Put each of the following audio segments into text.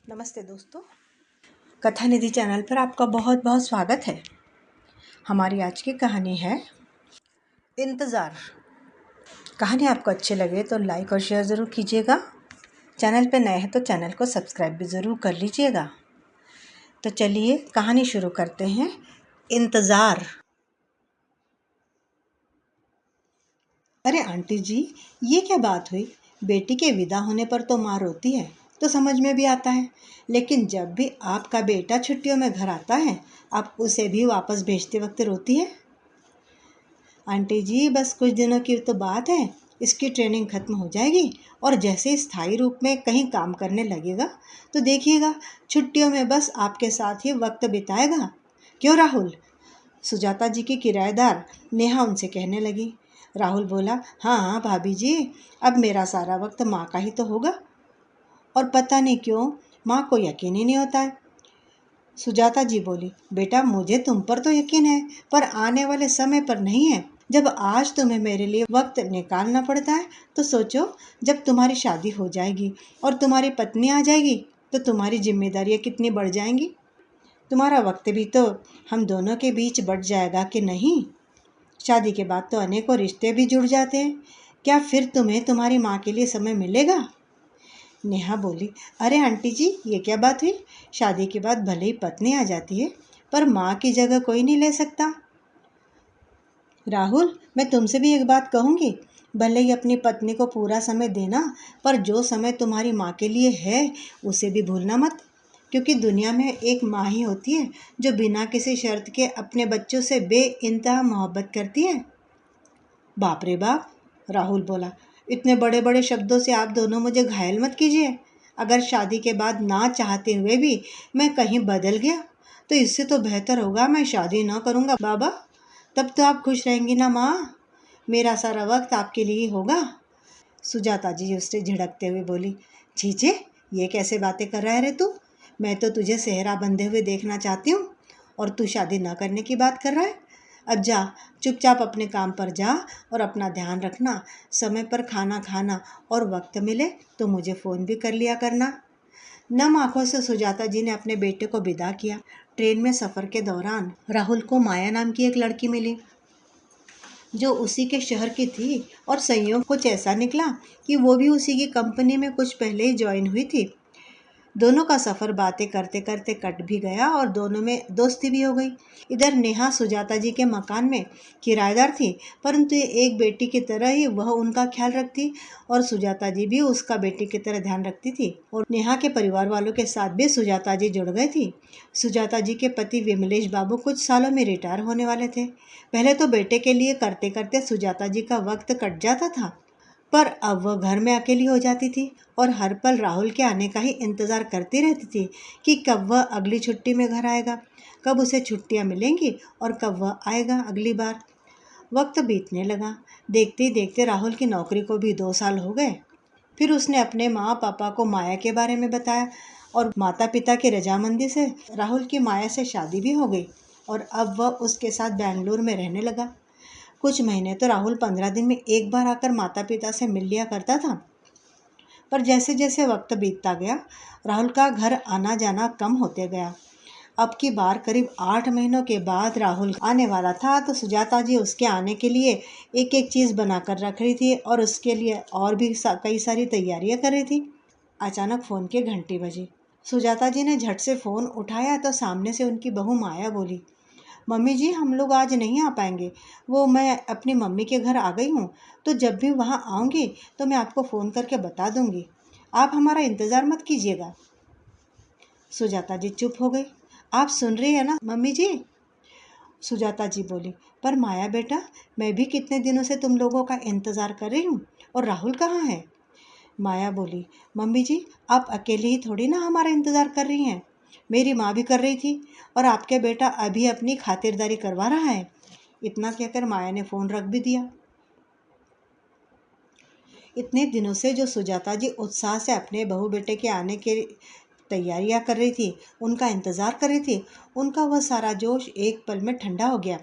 नमस्ते दोस्तों, कथा निधि चैनल पर आपका बहुत बहुत स्वागत है। हमारी आज की कहानी है इंतज़ार। कहानी आपको अच्छी लगे तो लाइक और शेयर ज़रूर कीजिएगा। चैनल पर नए हैं तो चैनल को सब्सक्राइब भी ज़रूर कर लीजिएगा। तो चलिए कहानी शुरू करते हैं। इंतज़ार। अरे आंटी जी, ये क्या बात हुई? बेटी के विदा होने पर तो माँ रोती है, तो समझ में भी आता है, लेकिन जब भी आपका बेटा छुट्टियों में घर आता है, आप उसे भी वापस भेजते वक्त रोती है। आंटी जी, बस कुछ दिनों की तो बात है। इसकी ट्रेनिंग खत्म हो जाएगी और जैसे स्थायी रूप में कहीं काम करने लगेगा तो देखिएगा, छुट्टियों में बस आपके साथ ही वक्त बिताएगा। क्यों राहुल? सुजाता जी की किराएदार नेहा उनसे कहने लगी। राहुल बोला, हाँ हाँ भाभी जी, अब मेरा सारा वक्त माँ का ही तो होगा। और पता नहीं क्यों माँ को यकीन ही नहीं होता है। सुजाता जी बोली, बेटा मुझे तुम पर तो यकीन है, पर आने वाले समय पर नहीं है। जब आज तुम्हें मेरे लिए वक्त निकालना पड़ता है तो सोचो, जब तुम्हारी शादी हो जाएगी और तुम्हारी पत्नी आ जाएगी तो तुम्हारी जिम्मेदारियाँ कितनी बढ़ जाएंगी। तुम्हारा वक्त भी तो हम दोनों के बीच बढ़ जाएगा कि नहीं। शादी के बाद तो अनेकों रिश्ते भी जुड़ जाते हैं। क्या फिर तुम्हें तुम्हारी माँ के लिए समय मिलेगा? नेहा बोली, अरे आंटी जी, ये क्या बात हुई? शादी के बाद भले ही पत्नी आ जाती है, पर माँ की जगह कोई नहीं ले सकता। राहुल, मैं तुमसे भी एक बात कहूँगी। भले ही अपनी पत्नी को पूरा समय देना, पर जो समय तुम्हारी माँ के लिए है उसे भी भूलना मत। क्योंकि दुनिया में एक माँ ही होती है जो बिना किसी शर्त के अपने बच्चों से बेइंतहा मोहब्बत करती है। बाप रे बाप, राहुल बोला, इतने बड़े बड़े शब्दों से आप दोनों मुझे घायल मत कीजिए। अगर शादी के बाद ना चाहते हुए भी मैं कहीं बदल गया तो इससे तो बेहतर होगा मैं शादी ना करूँगा बाबा। तब तो आप खुश रहेंगी ना माँ। मेरा सारा वक्त आपके लिए ही होगा। सुजाता जी उससे झिड़कते हुए बोली, छीछे, ये कैसे बातें कर रहा है रे तू? मैं तो तुझे सेहरा बंधे हुए देखना चाहती हूँ और तू शादी न करने की बात कर रहा है। अब जा, चुपचाप अपने काम पर जा और अपना ध्यान रखना। समय पर खाना खाना और वक्त मिले तो मुझे फ़ोन भी कर लिया करना। नम आंखों से सुजाता जी ने अपने बेटे को विदा किया। ट्रेन में सफ़र के दौरान राहुल को माया नाम की एक लड़की मिली जो उसी के शहर की थी, और संयोग कुछ ऐसा निकला कि वो भी उसी की कंपनी में कुछ पहले ही ज्वाइन हुई थी। दोनों का सफ़र बातें करते करते कट भी गया और दोनों में दोस्ती भी हो गई। इधर नेहा सुजाता जी के मकान में किराएदार थी, परंतु एक बेटी की तरह ही वह उनका ख्याल रखती और सुजाता जी भी उसका बेटी की तरह ध्यान रखती थी। और नेहा के परिवार वालों के साथ भी सुजाता जी जुड़ गई थी। सुजाता जी के पति विमलेश बाबू कुछ सालों में रिटायर होने वाले थे। पहले तो बेटे के लिए करते करते सुजाता जी का वक्त कट जाता था, पर अब वह घर में अकेली हो जाती थी और हर पल राहुल के आने का ही इंतज़ार करती रहती थी कि कब वह अगली छुट्टी में घर आएगा, कब उसे छुट्टियां मिलेंगी और कब वह आएगा अगली बार। वक्त बीतने लगा। देखते ही देखते राहुल की नौकरी को भी 2 साल हो गए। फिर उसने अपने माँ पापा को माया के बारे में बताया और माता पिता की रजामंदी से राहुल की माया से शादी भी हो गई और अब वह उसके साथ बेंगलुरु में रहने लगा। कुछ महीने तो राहुल 15 दिन में एक बार आकर माता पिता से मिल लिया करता था, पर जैसे जैसे वक्त बीतता गया राहुल का घर आना जाना कम होते गया। अब की बार करीब 8 महीनों के बाद राहुल आने वाला था तो सुजाता जी उसके आने के लिए एक एक चीज़ बनाकर रख रही थी और उसके लिए और भी कई सारी तैयारियां कर रही थी। अचानक फ़ोन की घंटी बजी। सुजाता जी ने झट से फ़ोन उठाया तो सामने से उनकी बहू माया बोली, मम्मी जी, हम लोग आज नहीं आ पाएंगे। वो मैं अपनी मम्मी के घर आ गई हूँ, तो जब भी वहाँ आऊँगी तो मैं आपको फ़ोन करके बता दूँगी। आप हमारा इंतज़ार मत कीजिएगा। सुजाता जी चुप हो गई। आप सुन रही है ना मम्मी जी? सुजाता जी बोली, पर माया बेटा, मैं भी कितने दिनों से तुम लोगों का इंतज़ार कर रही हूँ, और राहुल कहाँ है? माया बोली, मम्मी जी, आप अकेले ही थोड़ी ना हमारा इंतज़ार कर रही हैं। मेरी माँ भी कर रही थी और आपके बेटा अभी अपनी खातिरदारी करवा रहा है। इतना कहकर माया ने फ़ोन रख भी दिया। इतने दिनों से जो सुजाता जी उत्साह से अपने बहू बेटे के आने की तैयारियां कर रही थी, उनका इंतज़ार कर रही थी, उनका वह सारा जोश एक पल में ठंडा हो गया।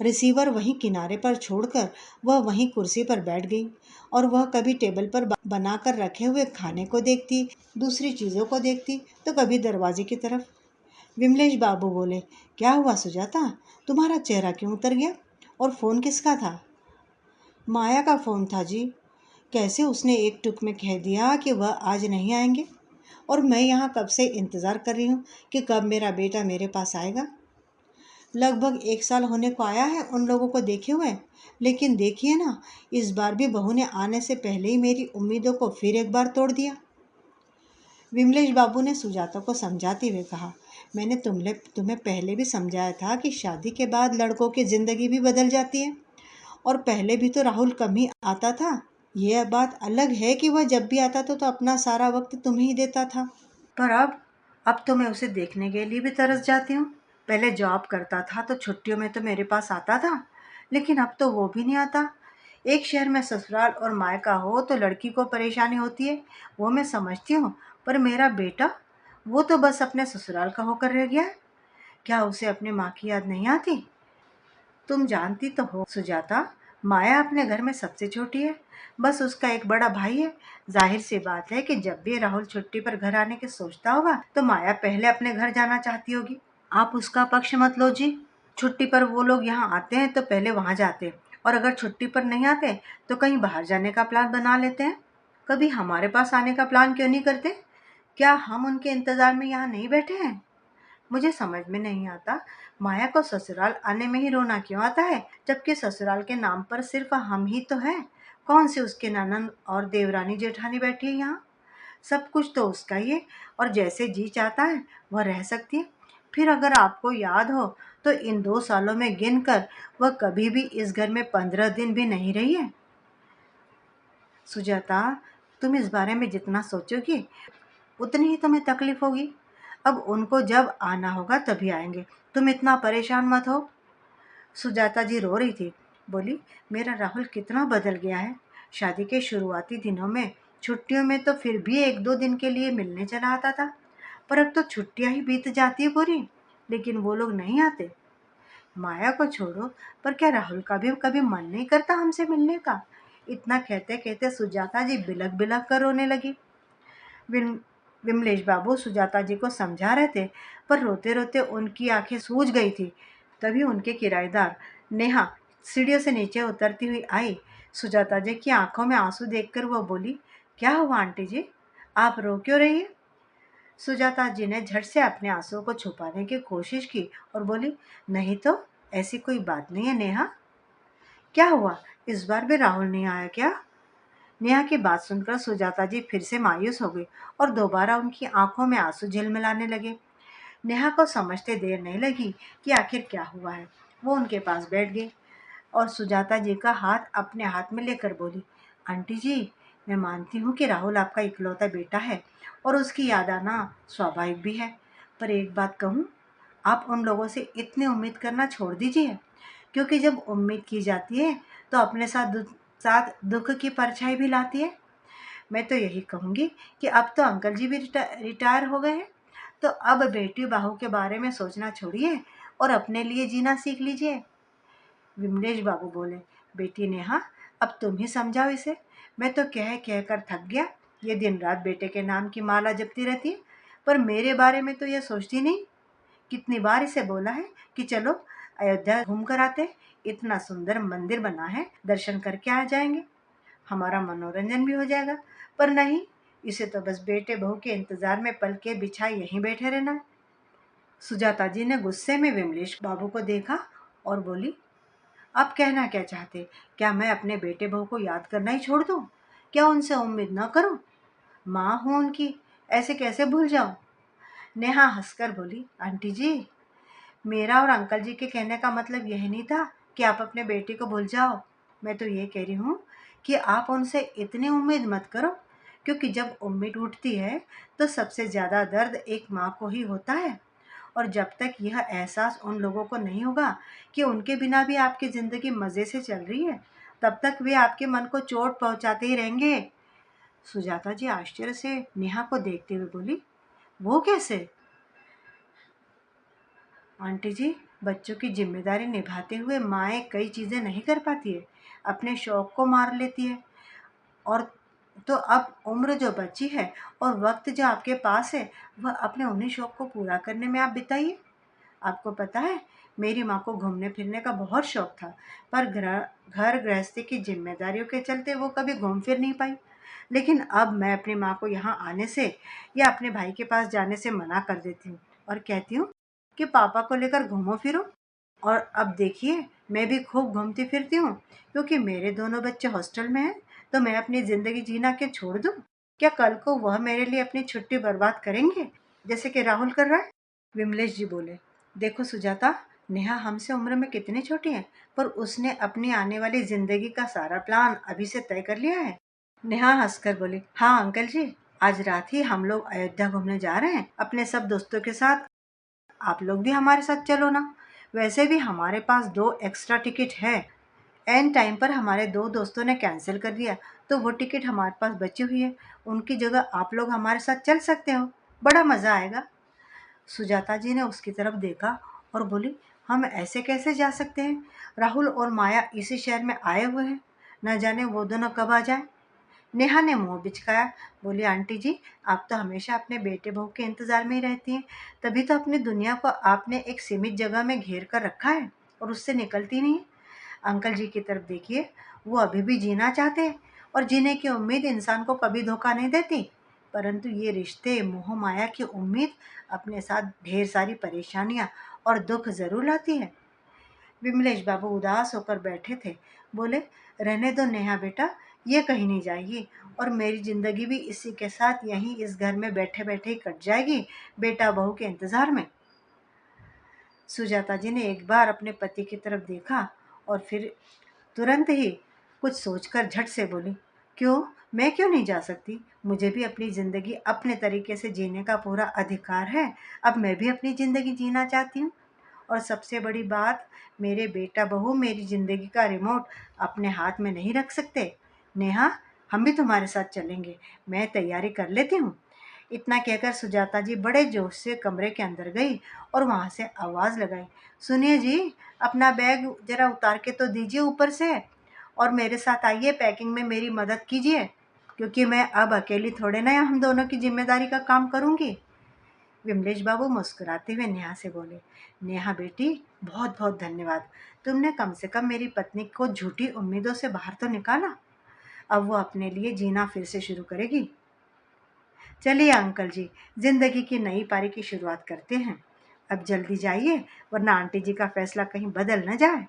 रिसीवर वहीं किनारे पर छोड़कर वह वहीं कुर्सी पर बैठ गई और वह कभी टेबल पर बनाकर रखे हुए खाने को देखती, दूसरी चीज़ों को देखती, तो कभी दरवाजे की तरफ। विमलेश बाबू बोले, क्या हुआ सुजाता, तुम्हारा चेहरा क्यों उतर गया? और फ़ोन किसका था? माया का फ़ोन था जी। कैसे उसने एक टुक में कह दिया कि वह आज नहीं आएंगे, और मैं यहाँ कब से इंतज़ार कर रही हूँ कि कब मेरा बेटा मेरे पास आएगा। लगभग 1 साल होने को आया है उन लोगों को देखे हुए, लेकिन देखिए ना, इस बार भी बहू ने आने से पहले ही मेरी उम्मीदों को फिर एक बार तोड़ दिया। विमलेश बाबू ने सुजाता को समझाते हुए कहा, मैंने तुम्हें पहले भी समझाया था कि शादी के बाद लड़कों की ज़िंदगी भी बदल जाती है, और पहले भी तो राहुल कम ही आता था। यह बात अलग है कि वह जब भी आता था तो अपना सारा वक्त तुम्हें ही देता था, पर अब तो मैं उसे देखने के लिए भी तरस जाती हूँ। पहले जॉब करता था तो छुट्टियों में तो मेरे पास आता था, लेकिन अब तो वो भी नहीं आता। एक शहर में ससुराल और मायका हो तो लड़की को परेशानी होती है, वो मैं समझती हूँ, पर मेरा बेटा, वो तो बस अपने ससुराल का होकर रह गया है। क्या उसे अपनी माँ की याद नहीं आती? तुम जानती तो हो सुजाता, माया अपने घर में सबसे छोटी है, बस उसका एक बड़ा भाई है। जाहिर सी बात है कि जब भी राहुल छुट्टी पर घर आने की सोचता होगा तो माया पहले अपने घर जाना चाहती होगी। आप उसका पक्ष मत लो जी। छुट्टी पर वो लोग यहाँ आते हैं तो पहले वहाँ जाते हैं, और अगर छुट्टी पर नहीं आते तो कहीं बाहर जाने का प्लान बना लेते हैं। कभी हमारे पास आने का प्लान क्यों नहीं करते? क्या हम उनके इंतजार में यहाँ नहीं बैठे हैं? मुझे समझ में नहीं आता, माया को ससुराल आने में ही रोना क्यों आता है, जबकि ससुराल के नाम पर सिर्फ हम ही तो हैं। कौन सी उसके ननंद और देवरानी जेठानी बैठी है यहाँ? सब कुछ तो उसका ही है, और जैसे जी चाहता है वह रह सकती है। फिर अगर आपको याद हो तो इन 2 सालों में गिनकर वह कभी भी इस घर में 15 दिन भी नहीं रही है। सुजाता, तुम इस बारे में जितना सोचोगी उतनी ही तुम्हें तकलीफ होगी। अब उनको जब आना होगा तभी आएंगे, तुम इतना परेशान मत हो। सुजाता जी रो रही थी, बोली, मेरा राहुल कितना बदल गया है। शादी के शुरुआती दिनों में छुट्टियों में तो फिर भी 1-2 दिन के लिए मिलने चला आता था, पर अब तो छुट्टियां ही बीत जाती है पूरी, लेकिन वो लोग नहीं आते। माया को छोड़ो, पर क्या राहुल का भी कभी मन नहीं करता हमसे मिलने का? इतना कहते कहते सुजाता जी बिलक बिलक कर रोने लगी। विम विमलेश बाबू सुजाता जी को समझा रहे थे, पर रोते रोते उनकी आंखें सूज गई थी। तभी उनके किराएदार नेहा सीढ़ियों से नीचे उतरती हुई आई। सुजाता जी की आंखों में आंसू देखकर वो बोली, क्या हुआ आंटी जी, आप रो क्यों रही है? सुजाता जी ने झट से अपने आंसुओं को छुपाने की कोशिश की और बोली, नहीं तो, ऐसी कोई बात नहीं है नेहा। क्या हुआ, इस बार भी राहुल नहीं आया क्या? नेहा की बात सुनकर सुजाता जी फिर से मायूस हो गई और दोबारा उनकी आंखों में आंसू झिलमिलाने लगे। नेहा को समझते देर नहीं लगी कि आखिर क्या हुआ है। वो उनके पास बैठ गई और सुजाता जी का हाथ अपने हाथ में लेकर बोली, आंटी जी, मैं मानती हूँ कि राहुल आपका इकलौता बेटा है और उसकी याद आना स्वाभाविक भी है, पर एक बात कहूँ, आप उन लोगों से इतनी उम्मीद करना छोड़ दीजिए, क्योंकि जब उम्मीद की जाती है तो अपने साथ दुख की परछाई भी लाती है। मैं तो यही कहूँगी कि अब तो अंकल जी भी रिटायर हो गए हैं, तो अब बेटी बहू के बारे में सोचना छोड़िए और अपने लिए जीना सीख लीजिए। विमलेश बाबू बोले, बेटी नेहा, अब तुम ही समझाओ इसे। मैं तो कह कह कर थक गया, ये दिन रात बेटे के नाम की माला जपती रहती है, पर मेरे बारे में तो ये सोचती नहीं। कितनी बार इसे बोला है कि चलो अयोध्या घूम कर आते, इतना सुंदर मंदिर बना है, दर्शन करके आ जाएंगे, हमारा मनोरंजन भी हो जाएगा, पर नहीं, इसे तो बस बेटे बहू के इंतजार में पल के बिछाए यहीं बैठे रहना। सुजाता जी ने गुस्से में विमलेश बाबू को देखा और बोली, आप कहना क्या चाहते? क्या मैं अपने बेटे बहू को याद करना ही छोड़ दूं? क्या उनसे उम्मीद न करूं? माँ हूं उनकी, ऐसे कैसे भूल जाऊं? नेहा हंसकर बोली, आंटी जी, मेरा और अंकल जी के कहने का मतलब यह नहीं था कि आप अपने बेटे को भूल जाओ। मैं तो ये कह रही हूँ कि आप उनसे इतनी उम्मीद मत करो, क्योंकि जब उम्मीद उठती है तो सबसे ज़्यादा दर्द एक माँ को ही होता है, और जब तक यह एहसास उन लोगों को नहीं होगा कि उनके बिना भी आपकी ज़िंदगी मज़े से चल रही है, तब तक वे आपके मन को चोट पहुँचाते ही रहेंगे। सुजाता जी आश्चर्य से नेहा को देखते हुए बोली, वो कैसे? आंटी जी, बच्चों की जिम्मेदारी निभाते हुए माएँ कई चीज़ें नहीं कर पाती है, अपने शौक को मार लेती है। और तो अब उम्र जो बची है और वक़्त जो आपके पास है, वह अपने उन्हीं शौक को पूरा करने में आप बिताइए। आपको पता है, मेरी माँ को घूमने-फिरने का बहुत शौक था, पर घर गृहस्थी की ज़िम्मेदारियों के चलते वो कभी घूम फिर नहीं पाई। लेकिन अब मैं अपनी माँ को यहाँ आने से या अपने भाई के पास जाने से मना कर देती हूँ और कहती हूँ कि पापा को लेकर घूमो-फिरो। और अब देखिए, मैं भी खूब घूमती-फिरती हूँ, क्योंकि मेरे दोनों बच्चे हॉस्टल में हैं, तो मैं अपनी ज़िंदगी जीना क्या छोड़ दूँ? क्या कल को वह मेरे लिए अपनी छुट्टी बर्बाद करेंगे, जैसे कि राहुल कर रहा है? विमलेश जी बोले, देखो सुजाता, नेहा हमसे उम्र में कितनी छोटी है, पर उसने अपनी आने वाली जिंदगी का सारा प्लान अभी से तय कर लिया है। नेहा हंसकर बोली, हाँ अंकल जी, आज रात ही हम लोग अयोध्या घूमने जा रहे हैं अपने सब दोस्तों के साथ। आप लोग भी हमारे साथ चलो ना। वैसे भी हमारे पास 2 एक्स्ट्रा टिकट है। एन टाइम पर हमारे 2 दोस्तों ने कैंसिल कर दिया, तो वो टिकट हमारे पास बची हुई है। उनकी जगह आप लोग हमारे साथ चल सकते हो। बड़ा मज़ा आएगा। सुजाता जी ने उसकी तरफ देखा और बोली, हम ऐसे कैसे जा सकते हैं? राहुल और माया इसी शहर में आए हुए हैं। न जाने वो दोनों कब आ जाएं। नेहा ने मुंह बिचकाया, बोली, आंटी जी, आप तो हमेशा अपने बेटे बहू के इंतजार में ही रहती हैं। तभी तो अपनी दुनिया को आपने एक सीमित जगह में घेर कर रखा है और उससे निकलती नहीं है। अंकल जी की तरफ देखिए, वो अभी भी जीना चाहते हैं और जीने की उम्मीद इंसान को कभी धोखा नहीं देती। परंतु ये रिश्ते, मोह माया की उम्मीद अपने साथ ढेर सारी परेशानियां और दुख जरूर लाती है। विमलेश बाबू उदास होकर बैठे थे। बोले, रहने दो नेहा बेटा, ये कहीं नहीं जाएगी और मेरी जिंदगी भी इसी के साथ यहीं इस घर में बैठे बैठे ही कट जाएगी, बेटा बहू के इंतजार में। सुजाता जी ने एक बार अपने पति की तरफ देखा और फिर तुरंत ही कुछ सोचकर झट से बोली, क्यों, मैं क्यों नहीं जा सकती? मुझे भी अपनी ज़िंदगी अपने तरीके से जीने का पूरा अधिकार है। अब मैं भी अपनी ज़िंदगी जीना चाहती हूँ। और सबसे बड़ी बात, मेरे बेटा बहू मेरी ज़िंदगी का रिमोट अपने हाथ में नहीं रख सकते। नेहा, हम भी तुम्हारे साथ चलेंगे। मैं तैयारी कर लेती हूँ। इतना कहकर सुजाता जी बड़े जोश से कमरे के अंदर गई और वहाँ से आवाज़ लगाई, सुनिए जी, अपना बैग जरा उतार के तो दीजिए ऊपर से और मेरे साथ आइए, पैकिंग में मेरी मदद कीजिए, क्योंकि मैं अब अकेली थोड़े ना हम दोनों की जिम्मेदारी का काम करूँगी। विमलेश बाबू मुस्कुराते हुए नेहा से बोले, नेहा बेटी, बहुत बहुत धन्यवाद। तुमने कम से कम मेरी पत्नी को झूठी उम्मीदों से बाहर तो निकाला। अब वो अपने लिए जीना फिर से शुरू करेगी। चलिए अंकल जी, जिंदगी की नई पारी की शुरुआत करते हैं। अब जल्दी जाइए, वरना आंटी जी का फैसला कहीं बदल न जाए।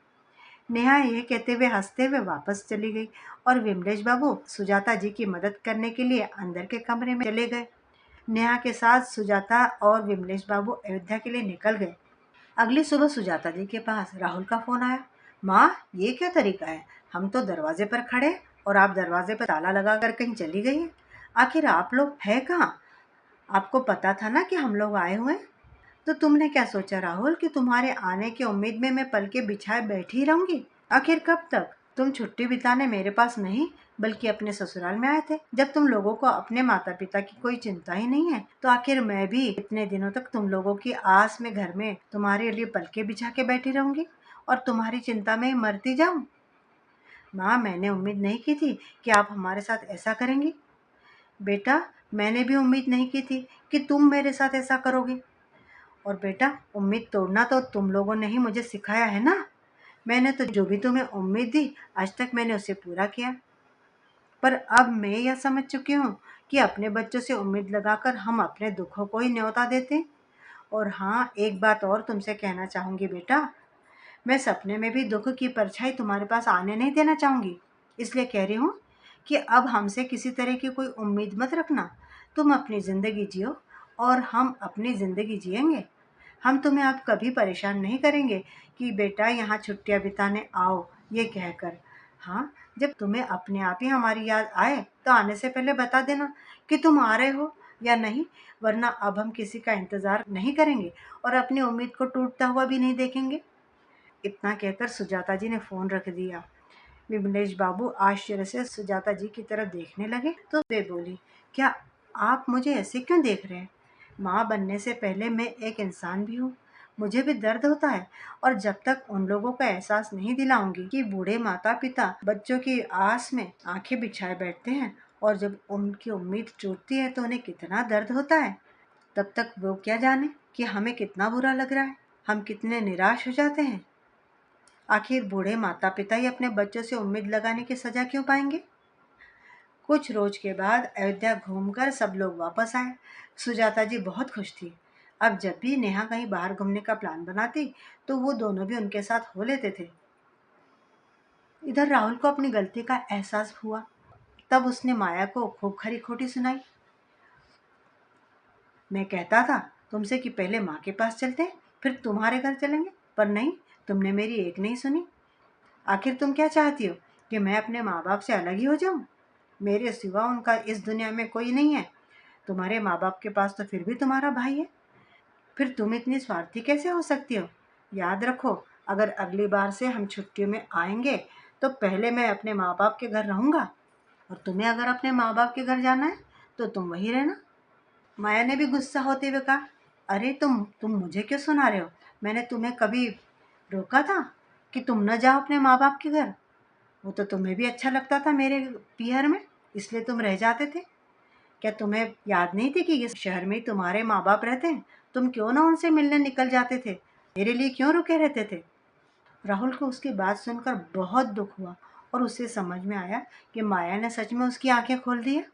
नेहा यह कहते हुए हंसते हुए वापस चली गई और विमलेश बाबू सुजाता जी की मदद करने के लिए अंदर के कमरे में चले गए। नेहा के साथ सुजाता और विमलेश बाबू अयोध्या के लिए निकल गए। अगली सुबह सुजाता जी के पास राहुल का फोन आया। माँ, ये क्या तरीका है? हम तो दरवाजे पर खड़े और आप दरवाजे पर ताला लगा कर कहीं चली गई हैं। आखिर आप लोग है कहाँ? आपको पता था ना कि हम लोग आए हुए हैं। तो तुमने क्या सोचा राहुल कि तुम्हारे आने की उम्मीद में मैं पलके बिछाए बैठी ही रहूंगी? आखिर कब तक? तुम छुट्टी बिताने मेरे पास नहीं, बल्कि अपने ससुराल में आए थे। जब तुम लोगों को अपने माता पिता की कोई चिंता ही नहीं है, तो आखिर मैं भी इतने दिनों तक तुम लोगों की आस में घर में तुम्हारे लिए पलके बिछा के बैठी रहूंगी और तुम्हारी चिंता में ही मरती जाऊं? माँ, मैंने उम्मीद नहीं की थी कि आप हमारे साथ ऐसा करेंगी। बेटा, मैंने भी उम्मीद नहीं की थी कि तुम मेरे साथ ऐसा करोगे। और बेटा, उम्मीद तोड़ना तो तुम लोगों ने ही मुझे सिखाया है ना। मैंने तो जो भी तुम्हें उम्मीद दी, आज तक मैंने उसे पूरा किया। पर अब मैं यह समझ चुकी हूँ कि अपने बच्चों से उम्मीद लगाकर हम अपने दुखों को ही न्योता देते हैं। और हाँ, एक बात और तुमसे कहना चाहूँगी बेटा, मैं सपने में भी दुख की परछाई तुम्हारे पास आने नहीं देना चाहूँगी। इसलिए कह रही हूँ कि अब हमसे किसी तरह की कोई उम्मीद मत रखना। तुम अपनी ज़िंदगी जियो और हम अपनी ज़िंदगी जिएंगे। हम तुम्हें अब कभी परेशान नहीं करेंगे कि बेटा यहाँ छुट्टियाँ बिताने आओ, ये कहकर। हाँ, जब तुम्हें अपने आप ही हमारी याद आए तो आने से पहले बता देना कि तुम आ रहे हो या नहीं, वरना अब हम किसी का इंतज़ार नहीं करेंगे और अपनी उम्मीद को टूटता हुआ भी नहीं देखेंगे। इतना कहकर सुजाता जी ने फ़ोन रख दिया। विमलेश बाबू आश्चर्य से सुजाता जी की तरफ देखने लगे तो वे बोली, क्या आप मुझे ऐसे क्यों देख रहे हैं? माँ बनने से पहले मैं एक इंसान भी हूँ। मुझे भी दर्द होता है। और जब तक उन लोगों को एहसास नहीं दिलाऊंगी कि बूढ़े माता पिता बच्चों की आस में आंखें बिछाए बैठते हैं और जब उनकी उम्मीद टूटती है तो उन्हें कितना दर्द होता है, तब तक वो क्या जाने कि हमें कितना बुरा लग रहा है, हम कितने निराश हो जाते हैं। आखिर बूढ़े माता पिता ही अपने बच्चों से उम्मीद लगाने की सजा क्यों पाएंगे? कुछ रोज के बाद अयोध्या घूमकर सब लोग वापस आए। सुजाता जी बहुत खुश थी। अब जब भी नेहा कहीं बाहर घूमने का प्लान बनाती तो वो दोनों भी उनके साथ हो लेते थे। इधर राहुल को अपनी गलती का एहसास हुआ। तब उसने माया को खूब खरी खोटी सुनाई। मैं कहता था तुमसे कि पहले माँ के पास चलते हैं, फिर तुम्हारे घर चलेंगे, पर नहीं, तुमने मेरी एक नहीं सुनी। आखिर तुम क्या चाहती हो कि मैं अपने माँ बाप से अलग ही हो जाऊं? मेरे सिवा उनका इस दुनिया में कोई नहीं है। तुम्हारे माँ बाप के पास तो फिर भी तुम्हारा भाई है। फिर तुम इतनी स्वार्थी कैसे हो सकती हो? याद रखो, अगर अगली बार से हम छुट्टियों में आएंगे तो पहले मैं अपने माँ बाप के घर रहूंगा, और तुम्हें अगर अपने माँ बाप के घर जाना है तो तुम वहीं रहना। माया ने भी गुस्सा होते हुए कहा, अरे तुम मुझे क्यों सुना रहे हो? मैंने तुम्हें कभी रोका था कि तुम न जाओ अपने माँ बाप के घर? वो तो तुम्हें भी अच्छा लगता था मेरे पीहर में, इसलिए तुम रह जाते थे। क्या तुम्हें याद नहीं थी कि इस शहर में ही तुम्हारे माँ बाप रहते हैं? तुम क्यों ना उनसे मिलने निकल जाते थे? मेरे लिए क्यों रुके रहते थे? राहुल को उसकी बात सुनकर बहुत दुख हुआ और उसे समझ में आया कि माया ने सच में उसकी आंखें खोल दी है।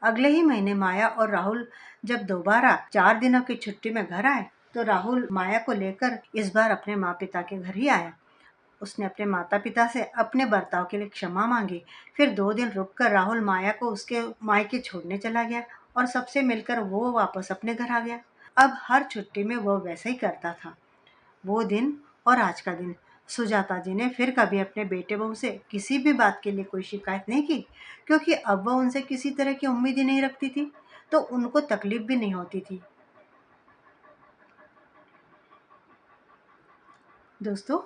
अगले ही महीने माया और राहुल जब दोबारा 4 दिनों की छुट्टी में घर आए तो राहुल माया को लेकर इस बार अपने माँ पिता के घर ही आया। उसने अपने माता पिता से अपने बर्ताव के लिए क्षमा मांगी। फिर 2 दिन रुककर राहुल माया को उसके मायके छोड़ने चला गया और सबसे मिलकर वो वापस अपने घर आ गया। अब हर छुट्टी में वो वैसा ही करता था। वो दिन और आज का दिन सुजाता जी ने फिर कभी अपने बेटे बहू से किसी भी बात के लिए कोई शिकायत नहीं की, क्योंकि अब वह उनसे किसी तरह की उम्मीद ही नहीं रखती थी, तो उनको तकलीफ भी नहीं होती थी। दोस्तों,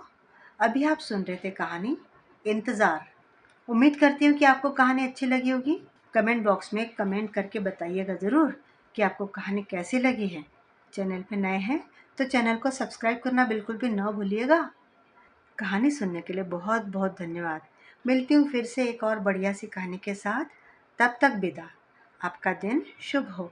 अभी आप सुन रहे थे कहानी इंतज़ार। उम्मीद करती हूँ कि आपको कहानी अच्छी लगी होगी। कमेंट बॉक्स में कमेंट करके बताइएगा ज़रूर कि आपको कहानी कैसी लगी है। चैनल पे नए हैं तो चैनल को सब्सक्राइब करना बिल्कुल भी ना भूलिएगा। कहानी सुनने के लिए बहुत बहुत धन्यवाद। मिलती हूँ फिर से एक और बढ़िया सी कहानी के साथ। तब तक विदा। आपका दिन शुभ हो।